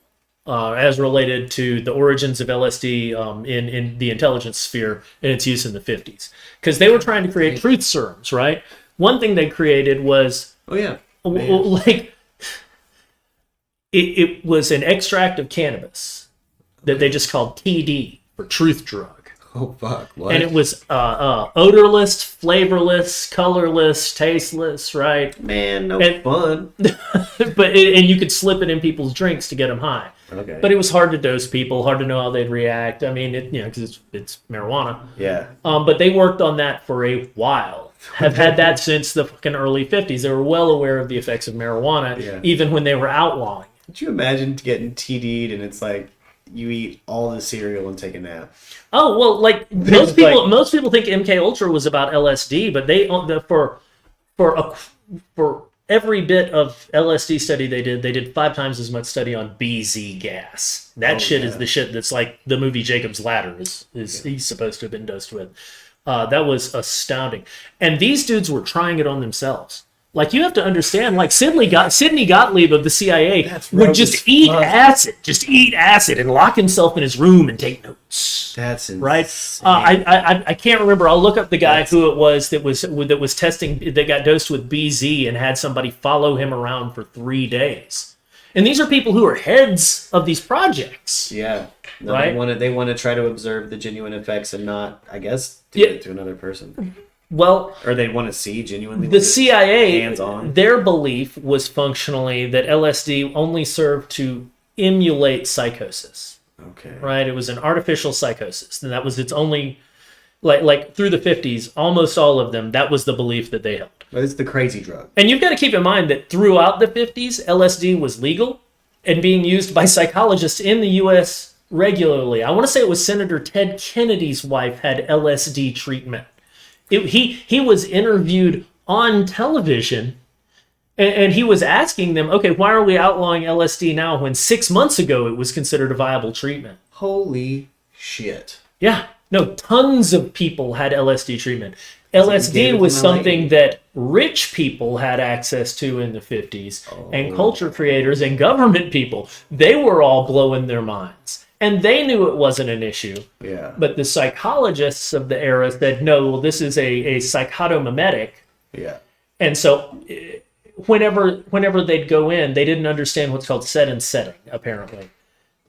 as related to the origins of LSD in the intelligence sphere and its use in the 50s. Because they were trying to create truth serums, right? One thing they created was... Oh, yeah. It was an extract of cannabis that they just called TD, for truth drug. Oh, fuck. What? And it was odorless, flavorless, colorless, tasteless, right? Man, fun. And you could slip it in people's drinks to get them high. Okay. But it was hard to dose people, hard to know how they'd react. I mean, because it's marijuana. Yeah. But they worked on that for a while. Have had that since the fucking early 50s. They were well aware of the effects of marijuana, even when they were outlawing. Could you imagine getting TD'd and it's like you eat all the cereal and take a nap? Oh well, like most people think MK Ultra was about LSD, but for every bit of LSD study they did 5 times as much study on BZ gas. That is the shit that's like the movie Jacob's Ladder he's supposed to have been dosed with. That was astounding, and these dudes were trying it on themselves. Like, you have to understand, like, Sidney Gottlieb of the CIA would just eat acid and lock himself in his room and take notes. That's insane. Right? I can't remember. I'll look up the guy who it was that was testing, that got dosed with BZ and had somebody follow him around for 3 days. And these are people who are heads of these projects. Yeah. No, right? They want to try to observe the genuine effects and not, I guess, do it to another person. Well, or they want to see genuinely. The CIA, hands-on. Their belief was functionally that LSD only served to emulate psychosis. Okay. Right? It was an artificial psychosis, and that was its only, like through the 50s, almost all of them, that was the belief that they held. But it's the crazy drug. And you've got to keep in mind that throughout the 50s, LSD was legal and being used by psychologists in the U.S. regularly. I want to say it was Senator Ted Kennedy's wife had LSD treatment. He was interviewed on television, and he was asking them, okay, why are we outlawing LSD now when 6 months ago it was considered a viable treatment? Holy shit. Yeah. No, tons of people had LSD treatment. LSD was something that rich people had access to in the 50s, and culture creators and government people, they were all blowing their minds. And they knew it wasn't an issue. Yeah. But the psychologists of the era said, no, well, this is a psychotomimetic. Yeah. And so whenever they'd go in, they didn't understand what's called set and setting, apparently.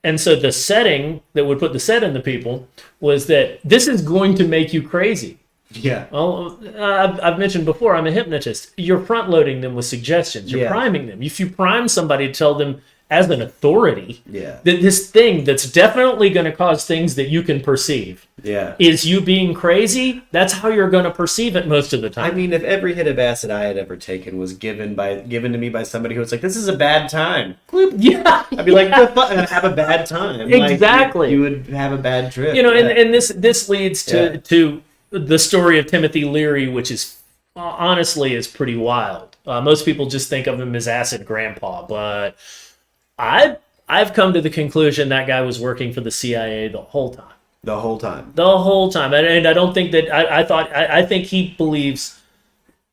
And so the setting that would put the set in the people was that this is going to make you crazy. Yeah. Well, I've mentioned before, I'm a hypnotist. You're front loading them with suggestions. You're priming them. If you prime somebody to tell them as an authority that this thing that's definitely going to cause things that you can perceive is you being crazy, that's how you're going to perceive it most of the time. I mean, if every hit of acid I had ever taken was given to me by somebody who was like, this is a bad time. Yeah. I'd be like, the fuck, and I'd have a bad time. Exactly. Like, you would have a bad trip. You know, and this leads to the story of Timothy Leary, which is honestly is pretty wild. Most people just think of him as acid grandpa, but I've come to the conclusion that guy was working for the CIA the whole time. The whole time. The whole time. And I don't think that I think he believed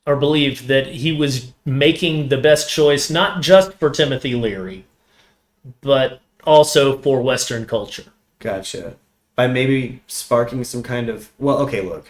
that he was making the best choice, not just for Timothy Leary, but also for Western culture. Gotcha. By maybe sparking some kind of... Well, okay, look.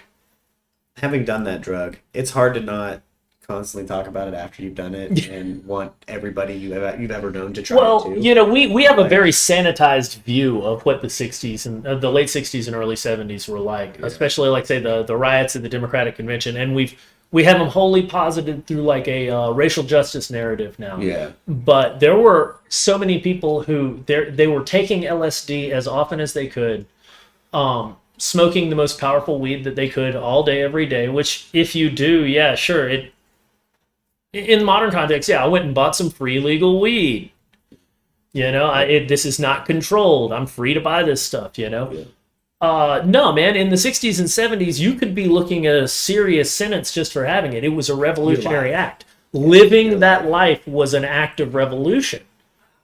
Having done that drug, it's hard to not constantly talk about it after you've done it and want everybody you've ever known to try it too. You know, we have a very sanitized view of what the 60s and the late 60s and early 70s were like, especially like, say, the riots at the Democratic Convention. And we have them wholly posited through like a racial justice narrative now. Yeah. But there were so many people who they were taking LSD as often as they could, smoking the most powerful weed that they could all day, every day, which if you do, yeah, sure. In modern context, yeah, I went and bought some free legal weed. You know, this is not controlled. I'm free to buy this stuff, you know. Yeah. No, man, in the 60s and 70s, you could be looking at a serious sentence just for having it. It was a revolutionary act. Living that life was an act of revolution.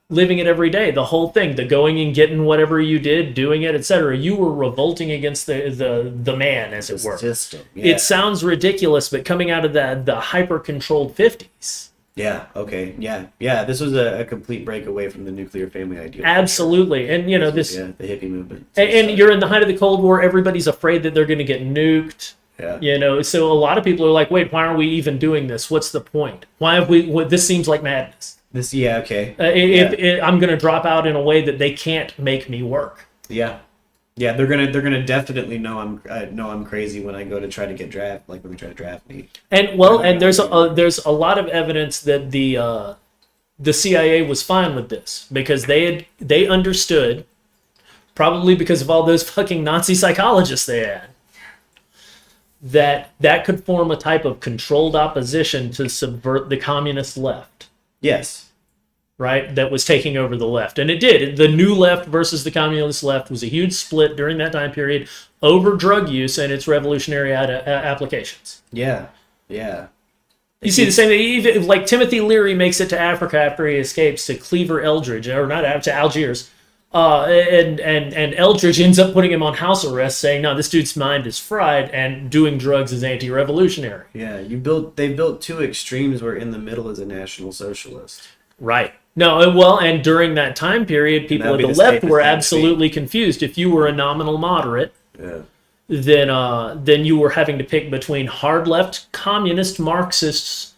Living it every day, the whole thing, the going and getting whatever you did, doing it, etc. You were revolting against the man, as it were. System. Yeah. It sounds ridiculous, but coming out of the hyper-controlled 50s. Yeah, okay, yeah. This was a complete break away from the nuclear family idea. Absolutely. And, you know, the hippie movement. And you're in the height of the Cold War, everybody's afraid that they're going to get nuked. Yeah. You know, so a lot of people are like, wait, why are we even doing this? What's the point? Why have this seems like madness. Okay. I'm going to drop out in a way that they can't make me work. Yeah, they're gonna definitely know I'm crazy when I go to try to get draft, like when they try to draft me. And there's a lot of evidence that the CIA was fine with this because they understood, probably because of all those fucking Nazi psychologists they had, that could form a type of controlled opposition to subvert the communist left. Yes. Right? That was taking over the left. And it did. The new left versus the communist left was a huge split during that time period over drug use and its revolutionary applications. Yeah. You see the same thing. Even, like Timothy Leary makes it to Africa after he escapes to Cleaver Eldridge, or not to Algiers. And Eldridge ends up putting him on house arrest, saying, no, this dude's mind is fried, and doing drugs is anti-revolutionary. Yeah, they built two extremes where in the middle is a National Socialist. Right. No, well, and during that time period, people at the left were absolutely confused. If you were a nominal moderate, then you were having to pick between hard left communist Marxists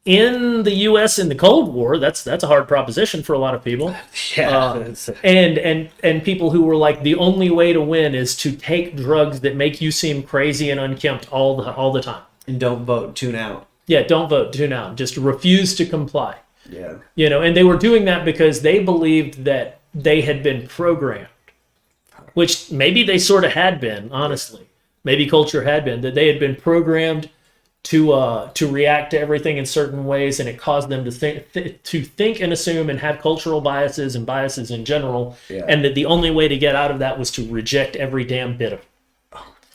in the U.S. in the Cold War. That's a hard proposition for a lot of people. Yeah. And people who were like, the only way to win is to take drugs that make you seem crazy and unkempt all the time. And don't vote, tune out. Yeah, don't vote, tune out. Just refuse to comply. Yeah. You know, and they were doing that because they believed that they had been programmed. which maybe they sort of had been, honestly. Maybe culture had been, that they had been programmed to react to everything in certain ways, and it caused them to think and assume and have cultural biases and biases in general, and that the only way to get out of that was to reject every damn bit of it.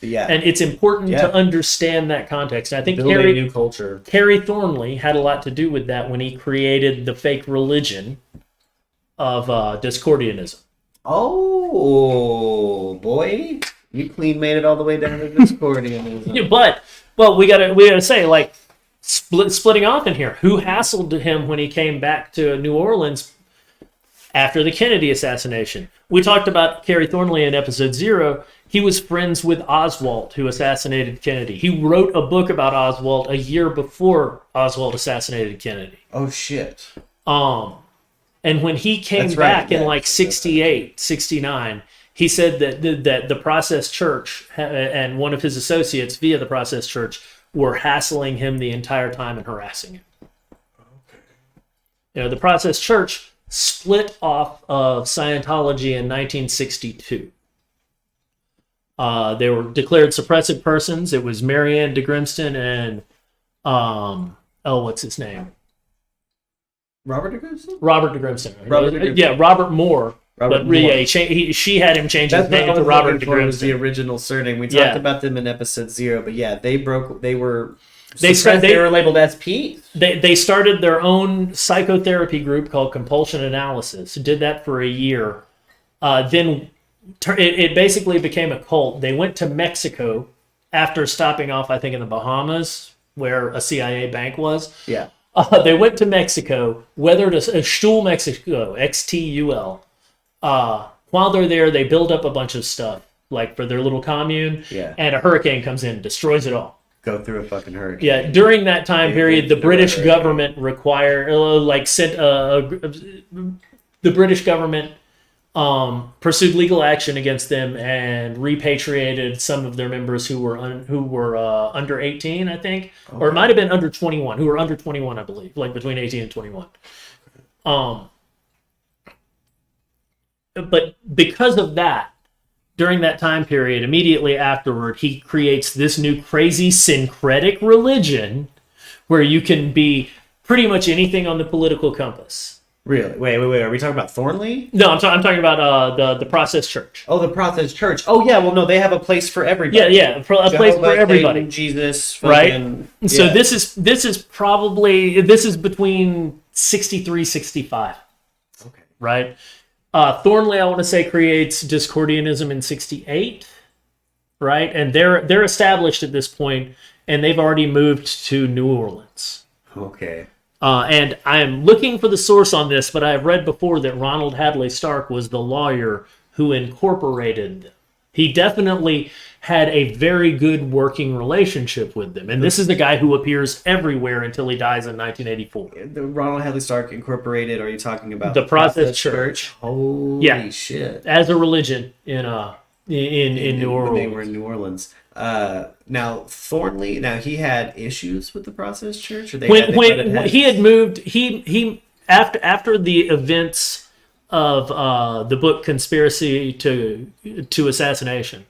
Yeah. And it's important to understand that context. I think building new culture. Kerry Thornley had a lot to do with that when he created the fake religion of Discordianism. Oh boy, you clean made it all the way down to Discordianism. Yeah, but we gotta say, like, splitting off in here. Who hassled him when he came back to New Orleans after the Kennedy assassination? We talked about Kerry Thornley in episode 0. He was friends with Oswald, who assassinated Kennedy. He wrote a book about Oswald a year before Oswald assassinated Kennedy. Oh shit. And when he came back in like 68, 69, he said that the Process Church and one of his associates via the Process Church were hassling him the entire time and harassing him. Okay. You know, the Process Church split off of Scientology in 1962. They were declared suppressive persons. It was Marianne de Grimston and what's his name? Robert de Grimston? Robert de Grimston. Robert de Grimston. Yeah, Robert Moore. Robert but Moore. Yeah, she had him change his name to Robert de Grimston. Was the original surname. We talked about them in episode 0, but yeah, they were labeled SP. They started their own psychotherapy group called Compulsion Analysis. Did that for a year. Then it basically became a cult. They went to Mexico after stopping off, I think, in the Bahamas, where a CIA bank was. Yeah. They went to Mexico, weathered a Stuhl, Mexico, XTUL. While they're there, they build up a bunch of stuff, like for their little commune, and a hurricane comes in and destroys it all. Go through a fucking hurricane. Yeah, during that time period, the British government pursued legal action against them and repatriated some of their members who were under 18, I think, or it might have been under 21, who were under 21, I believe, like between 18 and 21. But because of that, during that time period, immediately afterward, he creates this new crazy syncretic religion where you can be pretty much anything on the political compass. Really? Wait. Are we talking about Thornley? No, I'm talking about the Process Church. Oh, the Process Church. Oh, yeah. Well, no, they have a place for everybody. Yeah, a place for everybody. Satan, Jesus, right? Yeah. So this is between 63, 65. Okay. Right? Thornley, I want to say, creates Discordianism in 68, right? And they're established at this point, and they've already moved to New Orleans. Okay. And I am looking for the source on this, but I have read before that Ronald Hadley Stark was the lawyer who incorporated them. He definitely had a very good working relationship with them. And this is the guy who appears everywhere until he dies in 1984. The Ronald Hadley Stark Incorporated, are you talking about the Process Church? Holy shit. As a religion in New Orleans. When they were in New Orleans. Now Thornley, he had issues with the Process Church, or when he had moved, he after the events of the book Conspiracy to Assassination,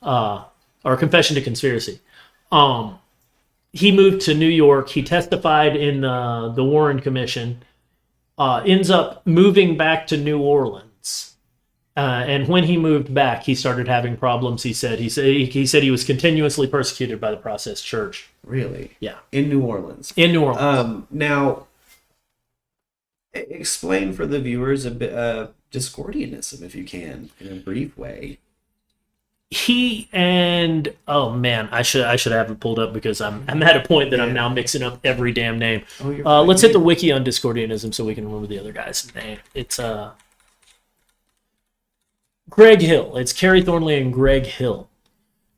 or Confession to Conspiracy, he moved to New York. He testified in the Warren Commission. Ends up moving back to New Orleans. And when he moved back, he started having problems. He said he was continuously persecuted by the Process Church. Really? Yeah. In New Orleans. Now, explain for the viewers a bit Discordianism, if you can, in a brief way. I should have it pulled up because I'm at a point that I'm now mixing up every damn name. Oh, let's hit the wiki on Discordianism so we can remember the other guy's name. It's Greg Hill. It's Kerry Thornley and Greg Hill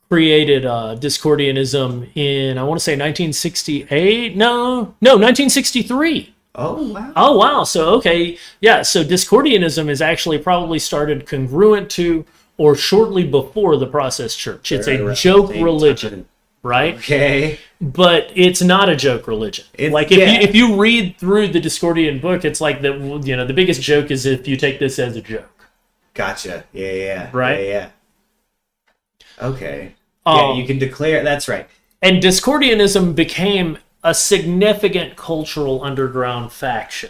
created Discordianism in, I want to say 1968. No, 1963. Oh, wow. Oh, wow. So, okay. Yeah, so Discordianism is actually probably started congruent to or shortly before the Process Church. It's a joke religion, right? Okay. But it's not a joke religion. If you read through the Discordian book, it's like the biggest joke is if you take this as a joke. Gotcha. Yeah. Right? Yeah. Okay. Yeah, you can declare. That's right. And Discordianism became a significant cultural underground faction.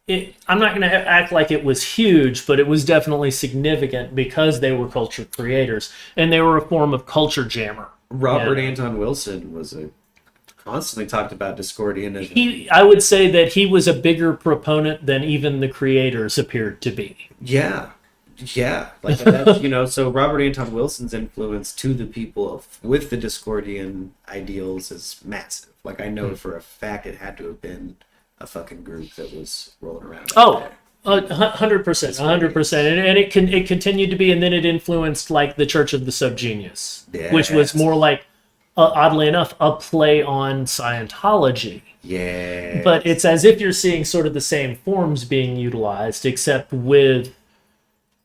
I'm not going to act like it was huge, but it was definitely significant because they were culture creators and they were a form of culture jammer. Robert Anton Wilson was constantly talked about Discordianism. I would say that he was a bigger proponent than even the creators appeared to be. Yeah. Like that's, so Robert Anton Wilson's influence to the people with the Discordian ideals is massive. Like I know for a fact it had to have been a fucking group that was rolling around. 100%, and it continued to be, and then it influenced like the Church of the Subgenius, which was more like, oddly enough, a play on Scientology. Yeah. But it's as if you're seeing sort of the same forms being utilized, except with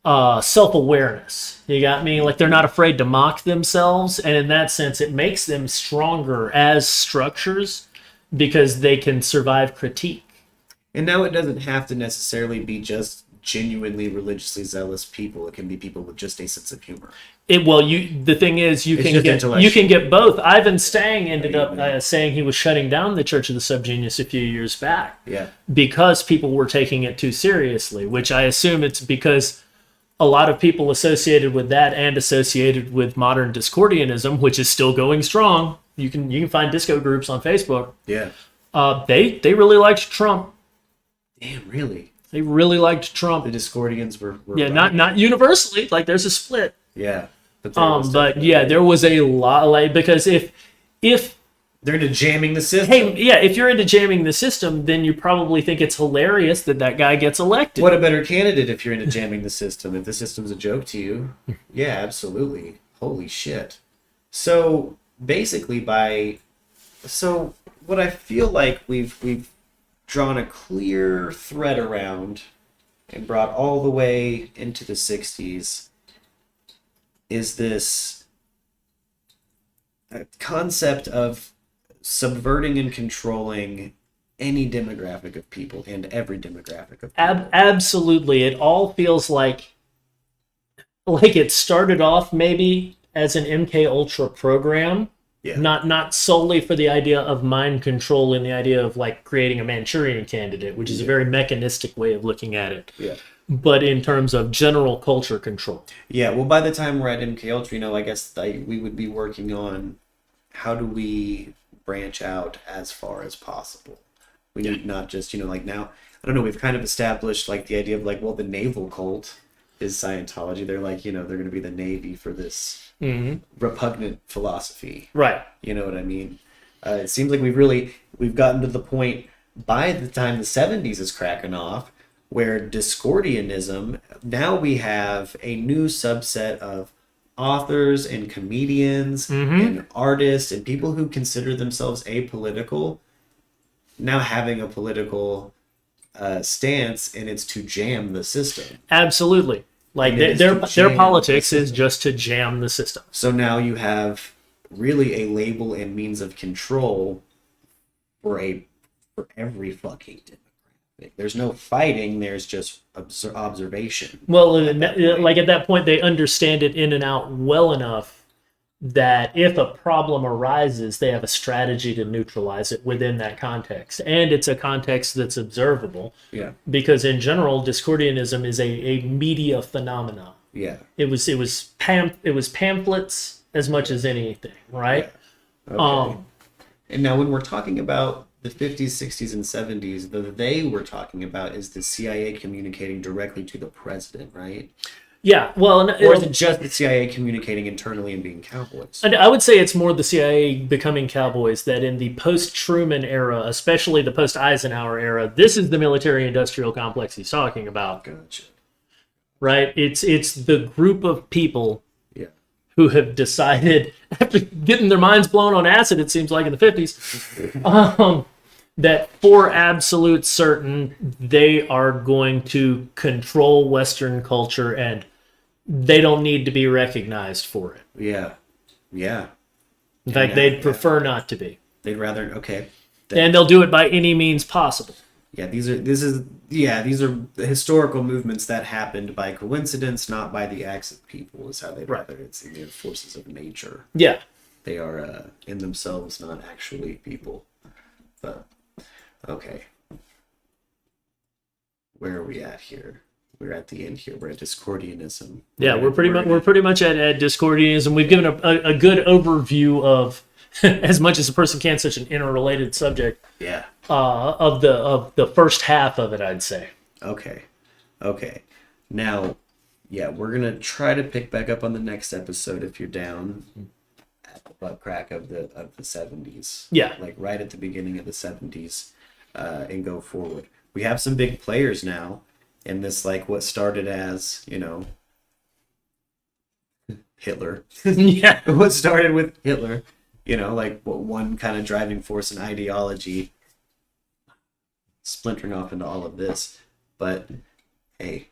self-awareness. You got me? Like they're not afraid to mock themselves, and in that sense, it makes them stronger as structures because they can survive critique. And now it doesn't have to necessarily be just genuinely religiously zealous people. It can be people with just a sense of humor. The thing is, you can get both. Ivan Stang ended up saying he was shutting down the Church of the Subgenius a few years back. Yeah. Because people were taking it too seriously, which I assume it's because a lot of people associated with that and associated with modern Discordianism, which is still going strong. You can find disco groups on Facebook. Yeah. They really liked Trump. Damn, really? They really liked Trump. The Discordians were not universally. Like there's a split. Yeah. But there was a lot, like, because if they're into jamming the system. If you're into jamming the system, then you probably think it's hilarious that guy gets elected. What a better candidate if you're into jamming the system. If the system's a joke to you. Yeah, absolutely. Holy shit. So basically what I feel like we've drawn a clear thread around and brought all the way into the 60s is this concept of subverting and controlling any demographic of people and every demographic of people. Absolutely. It all feels like it started off maybe as an MK Ultra program. Yeah. Not solely for the idea of mind control and the idea of like creating a Manchurian candidate, which is a very mechanistic way of looking at it. Yeah. But in terms of general culture control. Yeah, well, by the time we're at MK Ultra, I guess we would be working on how do we branch out as far as possible. We need not just, like now, I don't know, we've kind of established like the idea of like, well, the naval cult is Scientology. They're like, they're going to be the Navy for this repugnant philosophy. Right. You know what I mean? It seems like we've gotten to the point by the time the 70s is cracking off where Discordianism, now we have a new subset of authors and comedians and artists and people who consider themselves apolitical now having a political stance, and it's to jam the system. Absolutely. Like their politics is just to jam the system. So now you have really a label and means of control for every fucking demographic. There's no fighting. There's just observation. Well, like at that point, they understand it in and out well enough that if a problem arises, they have a strategy to neutralize it within that context. And it's a context that's observable. Yeah. Because in general, Discordianism is a media phenomenon. Yeah. It was pamphlets as much as anything, right? Yeah. Okay. And now when we're talking about the 50s, 60s, and 70s, the they we're talking about is the CIA communicating directly to the president, right? Yeah, well... Or is it just the CIA communicating internally and being cowboys? And I would say it's more the CIA becoming cowboys, that in the post-Truman era, especially the post-Eisenhower era, this is the military-industrial complex he's talking about. Gotcha. Right? It's the group of people who have decided, after getting their minds blown on acid, it seems like in the 50s, that for absolute certain, they are going to control Western culture and they don't need to be recognized for it. Yeah. Yeah. In fact, they'd prefer not to be. They'd rather, okay. And they'll do it by any means possible. these are the historical movements that happened by coincidence, not by the acts of people, is how they rather it's the forces of nature. Yeah. They are in themselves not actually people. But okay. Where are we at here? We're at the end here. We're at Discordianism. Yeah, we're pretty much at Discordianism. We've given a good overview of as much as a person can, such an interrelated subject. Yeah. Of the first half of it, I'd say. Okay. Now, yeah, we're gonna try to pick back up on the next episode if you're down at the butt crack of the 70s. Yeah. Like right at the beginning of the 70s, and go forward. We have some big players now in this, like what started as, Hitler. Yeah. What started with Hitler, like what one kind of driving force and ideology splintering off into all of this. But hey,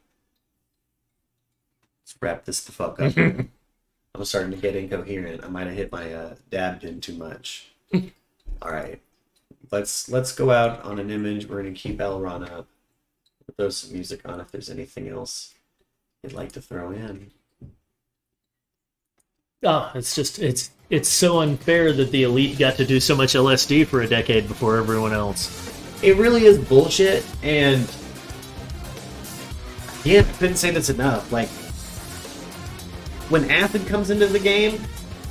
let's wrap this the fuck up. I'm starting to get incoherent. I might have hit my dab pin too much. All right, let's go out on an image. We're gonna keep Elron up. We'll throw some music on if there's anything else you'd like to throw in. Oh, it's so unfair that the elite got to do so much LSD for a decade before everyone else. It really is bullshit, and yeah, couldn't say this enough. Like, when acid comes into the game,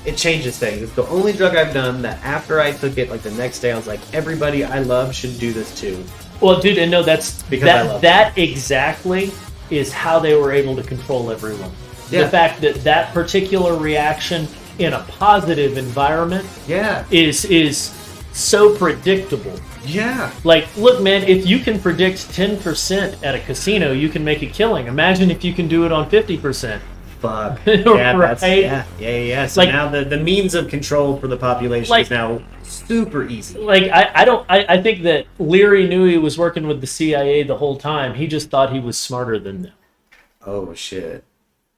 it changes things. It's the only drug I've done that after I took it, like the next day, I was like, everybody I love should do this too. Well, dude, and no, that's because I love that exactly is how they were able to control everyone. Yeah. The fact that particular reaction in a positive environment, is so predictable. Yeah. Like, look, man, if you can predict 10% at a casino, you can make a killing. Imagine if you can do it on 50%. Fuck. Yeah, right? Yeah. So like, now the means of control for the population is now super easy. Like, I think that Leary knew he was working with the CIA the whole time. He just thought he was smarter than them. Oh, shit.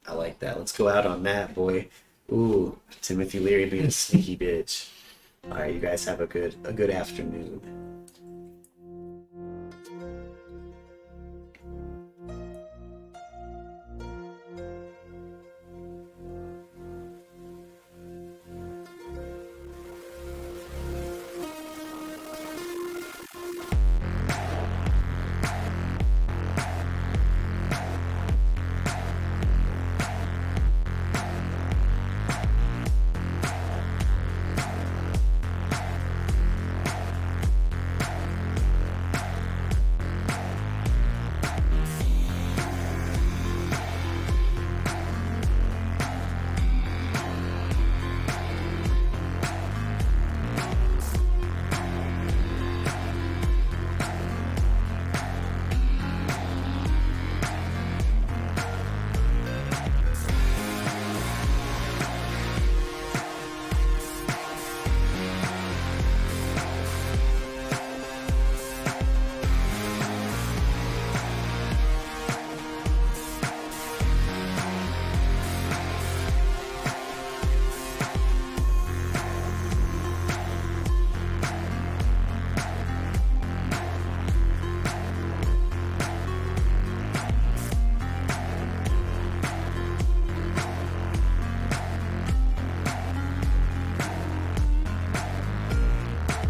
I like that. Let's go out on that, boy. Ooh, Timothy Leary being a sneaky bitch. All right, you guys have a good afternoon.